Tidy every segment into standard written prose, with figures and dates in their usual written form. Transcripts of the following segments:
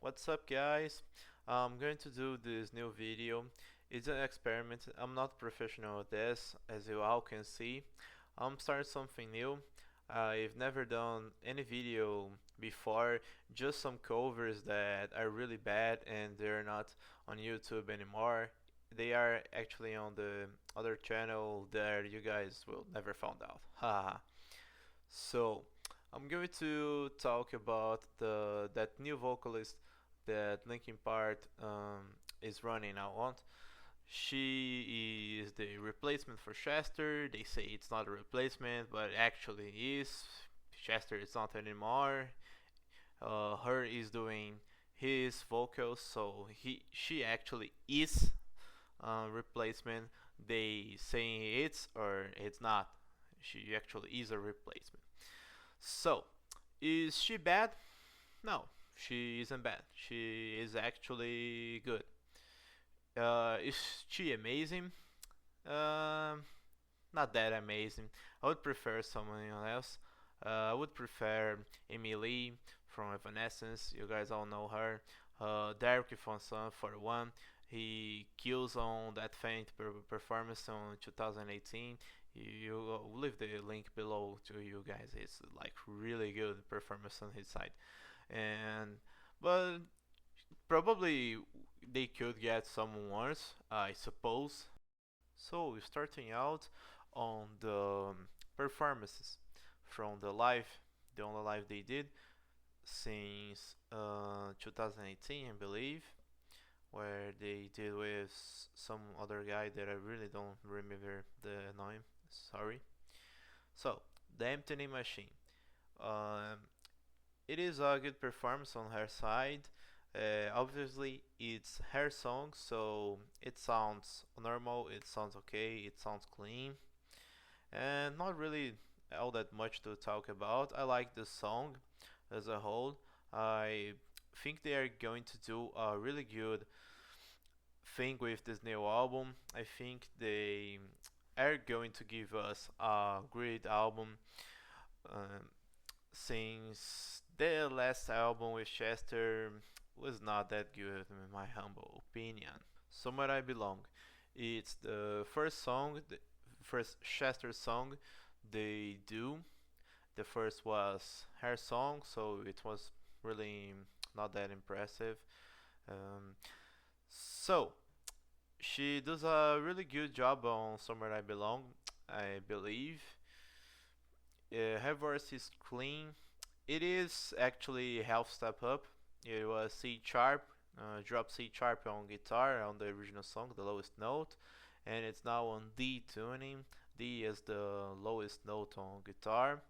What's up, guys? I'm going to do this new video. It's an experiment. I'm not professional at this, as you all can see. I'm starting something new. I've never done any video before, just some covers that are really bad and they're not on YouTube anymore. They are actually on the other channel that you guys will never find out. Haha. So, I'm going to talk about the that new vocalist that Linkin Park is running now on. She is the replacement for Chester. They say it's not a replacement, but actually is. Chester is not anymore. Her is doing his vocals, so she actually is replacement. They saying it's or it's not. She actually is a replacement. So, is she bad? No, she isn't bad. She is actually good. Is she amazing? Um, Not that amazing. I would prefer someone else. I would prefer Emily from Evanescence. You guys all know her. Derek from Sun for one. He kills on that faint performance on 2018. You leave the link below to you guys. It's like really good performance on his side, and but probably they could get someone worse, I suppose. So starting out on the performances from the only live they did since 2018, I believe, where they did with some other guy that I really don't remember the name. Sorry. So the Empty Machine. Um, it is a good performance on her side. Obviously, it's her song, so it sounds normal, it sounds okay, it sounds clean, and not really all that much to talk about. I like the song as a whole. I think they are going to do a really good thing with this new album. I think they are going to give us a great album. Um, since the last album with Chester was not that good, in my humble opinion. Somewhere I Belong. It's the first song, the first Chester song they do. The first was her song, so it was really not that impressive. Um, so she does a really good job on Somewhere I Belong, I believe. Her voice is clean. It is actually half step up. It was C sharp, drop C sharp on guitar on the original song, the lowest note, and it's now on D tuning. D is the lowest note on guitar.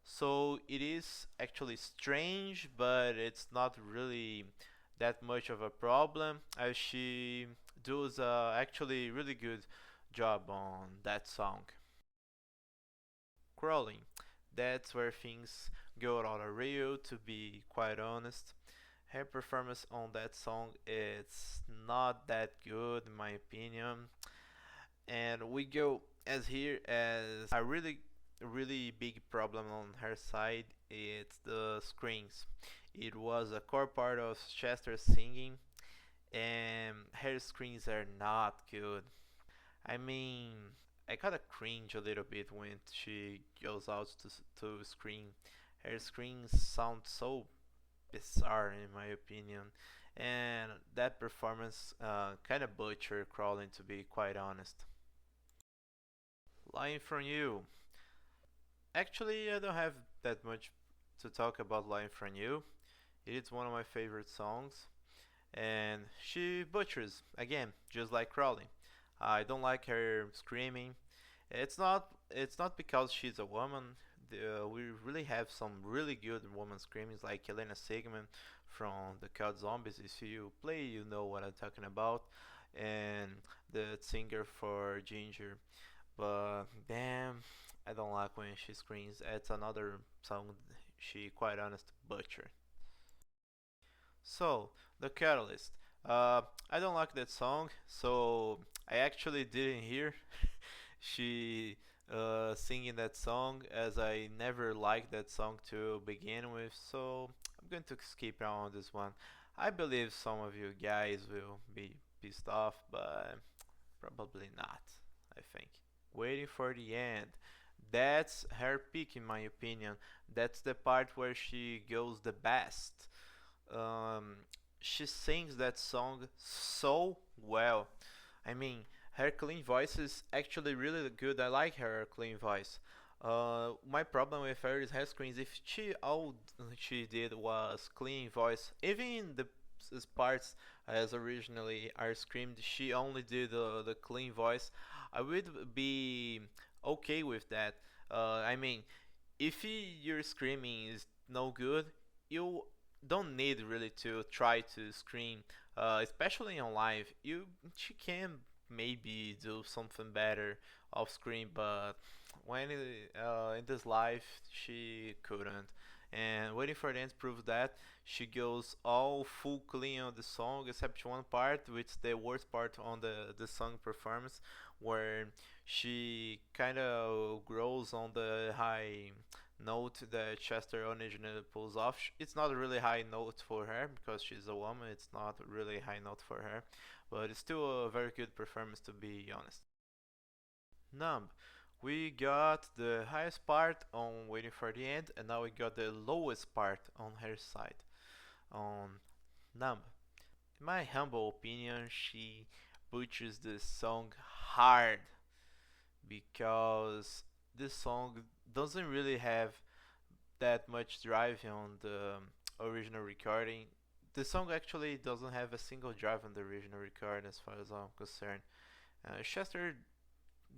So it is actually strange, but it's not really that much of a problem as she does actually really good job on that song. Crawling. That's where things go out of real, to be quite honest. Her performance on that song is not that good in my opinion. And we go as here as a really big problem on her side. It's the screams. It was a core part of Chester's singing, and her screams are not good. I mean, I kinda cringe a little bit when she goes out to scream. Her screams sound so bizarre in my opinion, and that performance kind of butchered Crawling, to be quite honest. Lying from You. Actually, I don't have that much to talk about Lying from You. It is one of my favorite songs, and she butchers again, just like Crawling. I don't like her screaming. It's not because she's a woman. We really have some really good woman screamings like Elena Sigmund from the Cult Zombies. If you play, you know what I'm talking about, and the singer for Ginger. But damn, I don't like when she screams. It's another song she quite honest butcher. So the Catalyst. I don't like that song, so I actually didn't hear she singing that song as I never liked that song to begin with. So I'm going to skip on this one. I believe some of you guys will be pissed off, but probably not, I think. Waiting for the end. That's her peak, in my opinion. That's the part where she goes the best. Um, she sings that song so well. I mean, her clean voice is actually really good. I like her clean voice. My problem with her is her screams. If all she did was clean voice, even in the parts as originally are screamed, she only did the clean voice. I would be okay with that. I mean, if your screaming is no good, you don't need really to try to scream, especially on live. She can maybe do something better off screen, but in this live she couldn't. And waiting for the end proves that she goes all full clean on the song except one part, which is the worst part on the song performance, where she kind of grows on the high note that Chester originally pulls off. It's not a really high note for her because she's a woman. It's not a really high note for her, but it's still a very good performance to be honest. Numb. We got the highest part on Waiting for the End, and now we got the lowest part on her side on Numb. In my humble opinion, she butchers the song hard because this song doesn't really have that much drive on the original recording. The song actually doesn't have a single drive on the original recording as far as I'm concerned. Chester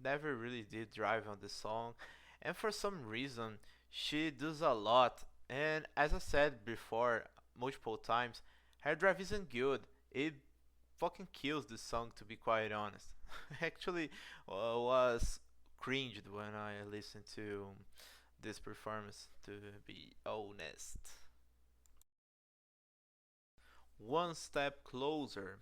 never really did drive on the song, and for some reason she does a lot. And as I said before, multiple times, her drive isn't good. It fucking kills the song, to be quite honest. Actually, was cringed when I listened to this performance, to be honest. One Step Closer.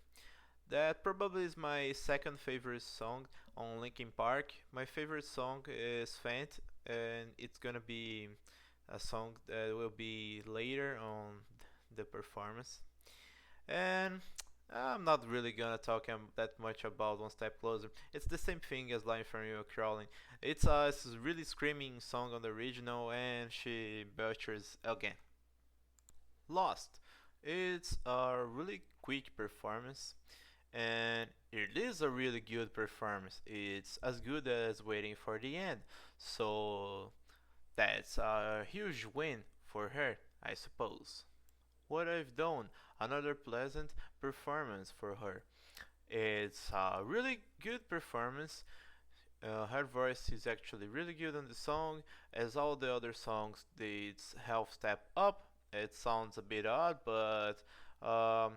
That probably is my second favorite song on Linkin Park. My favorite song is Faint, and it's gonna be a song that will be later on the performance. And I'm not really gonna talk that much about One Step Closer. It's the same thing as Line from You Crawling. It's a really screaming song on the original, and she butchers again. Lost. It's a really quick performance, and it is a really good performance. It's as good as Waiting for the End. So that's a huge win for her, I suppose. What I've done, another pleasant performance for her. It's a really good performance. Her voice is actually really good on the song, as all the other songs, it's half step up. It sounds a bit odd, but um,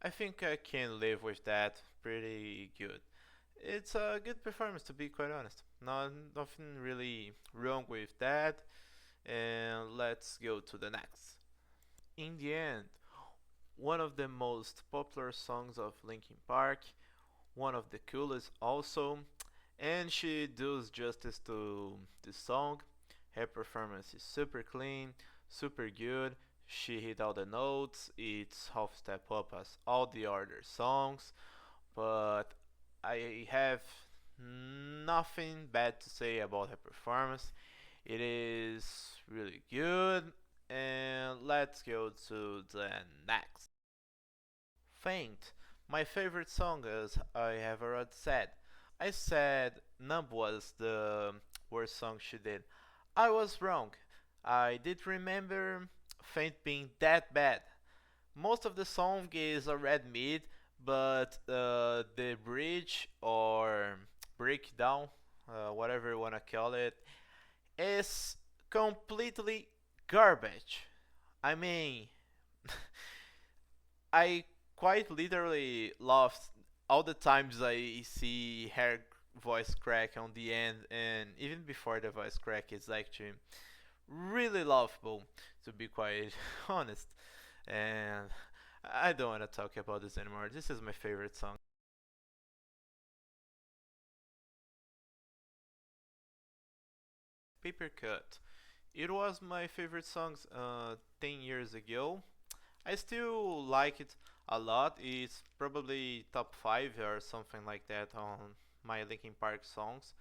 I think I can live with that pretty good. It's a good performance, to be quite honest. Nothing really wrong with that. And let's go to the next. In the end, one of the most popular songs of Linkin Park, one of the coolest also, and she does justice to the song. Her performance is super clean, super good. She hit all the notes. It's half step up as all the other songs, but I have nothing bad to say about her performance. It is really good, and let's go to the next. Faint, my favorite song, as I have already said. I said Numb was the worst song she did. I was wrong. I did remember Faint being that bad. Most of the song is a red mid, but the bridge or breakdown, whatever you wanna call it, is completely garbage. I mean, I quite literally laughed all the times I see her voice crack on the end, and even before the voice crack, it's actually really laughable, to be quite honest. And I don't want to talk about this anymore. This is my favorite song. Paper Cut. It was my favorite song 10 years ago. I still like it a lot. It's probably top 5 or something like that on my Linkin Park songs.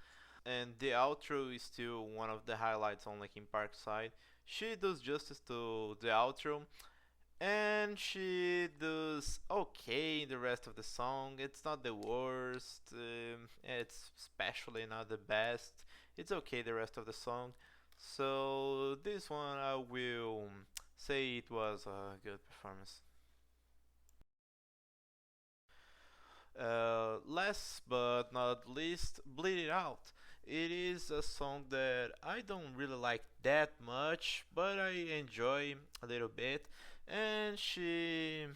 And the outro is still one of the highlights on Linkin Park side. She does justice to the outro, and she does okay in the rest of the song. It's not the worst, it's especially not the best. It's okay the rest of the song. So this one I will say it was a good performance. Last but not least, Bleed It Out. It is a song that I don't really like that much, but I enjoy a little bit. And I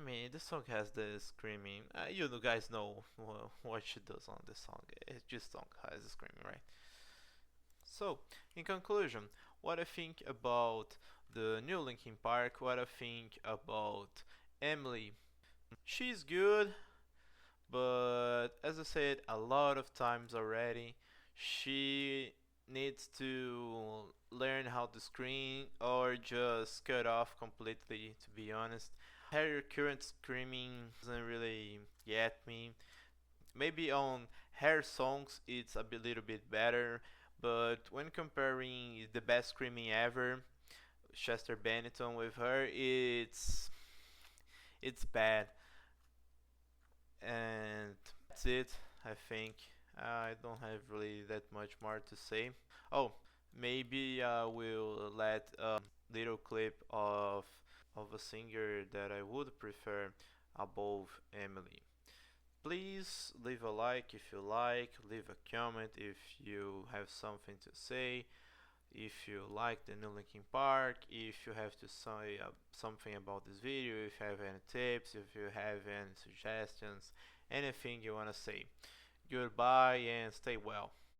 mean, the song has the screaming. You guys know what she does on the song. It just song has the screaming, right? So, in conclusion, what I think about the new Linkin Park, what I think about Emily. She's good, but as I said a lot of times already, she needs to learn how to scream or just cut off completely, to be honest. Her current screaming doesn't really get me. Maybe on her songs it's a little bit better, but when comparing the best screaming ever, Chester Bennington with her, it's bad. And that's it, I think. I don't have really that much more to say. Oh, maybe I will let little clip of a singer that I would prefer above Emily. Please leave a like if you like, leave a comment if you have something to say, if you like the new Linkin Park, if you have to say something about this video, if you have any tips, if you have any suggestions, anything you want to say. Goodbye and stay well.